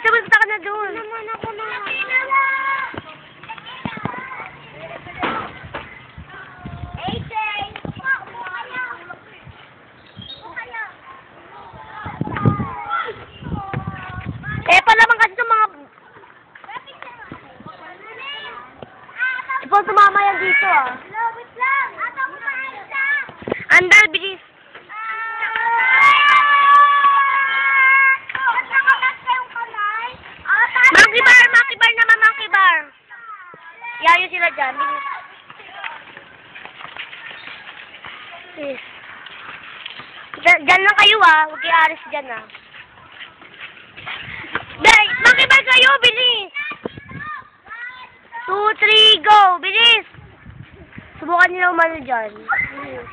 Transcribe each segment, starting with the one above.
Pumunta ka na doon. Naman ako na. Eh, pa naman kasi itong mga... Ikaw sumama yan dito, ah. Wait lang. Andal, bilis. Monkey bar naman, monkey bar. Yayo sila dyan, bilis. Bilis. Dyan lang kayo, ah. Huwag kayo aris dyan, ah. Dahil, monkey bar kayo, bilis. 2, 3, go! Bilis! Subukan nila umano dyan. Bilis.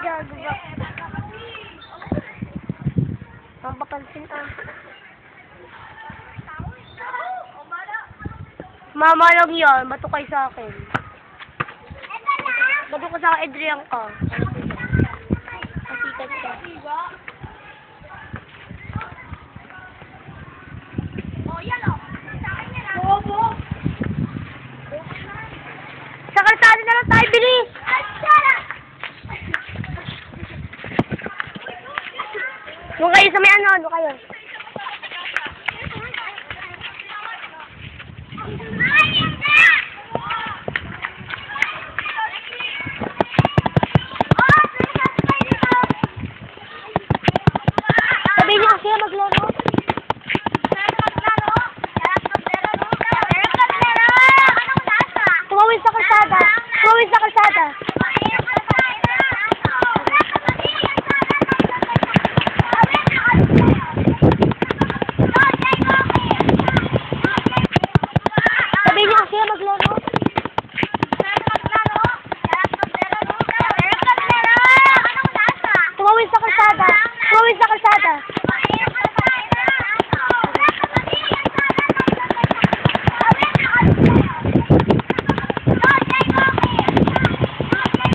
Gago ba? Mapapansin ah. Mama lang yan. Bato kayo sa akin. Bato ko sa Adrian ka. Kasikat ka. Sa kalsada na lang tayo, bilis! Doon kayo sa may ano, doon kayo. Sabihin niyo kasi maglaro. Tumawin sa kalsada. Tumawin sa kalsada. Sabihin niyo kasi maglaro. Tumawin sa kalsada. Tumawin sa kalsada.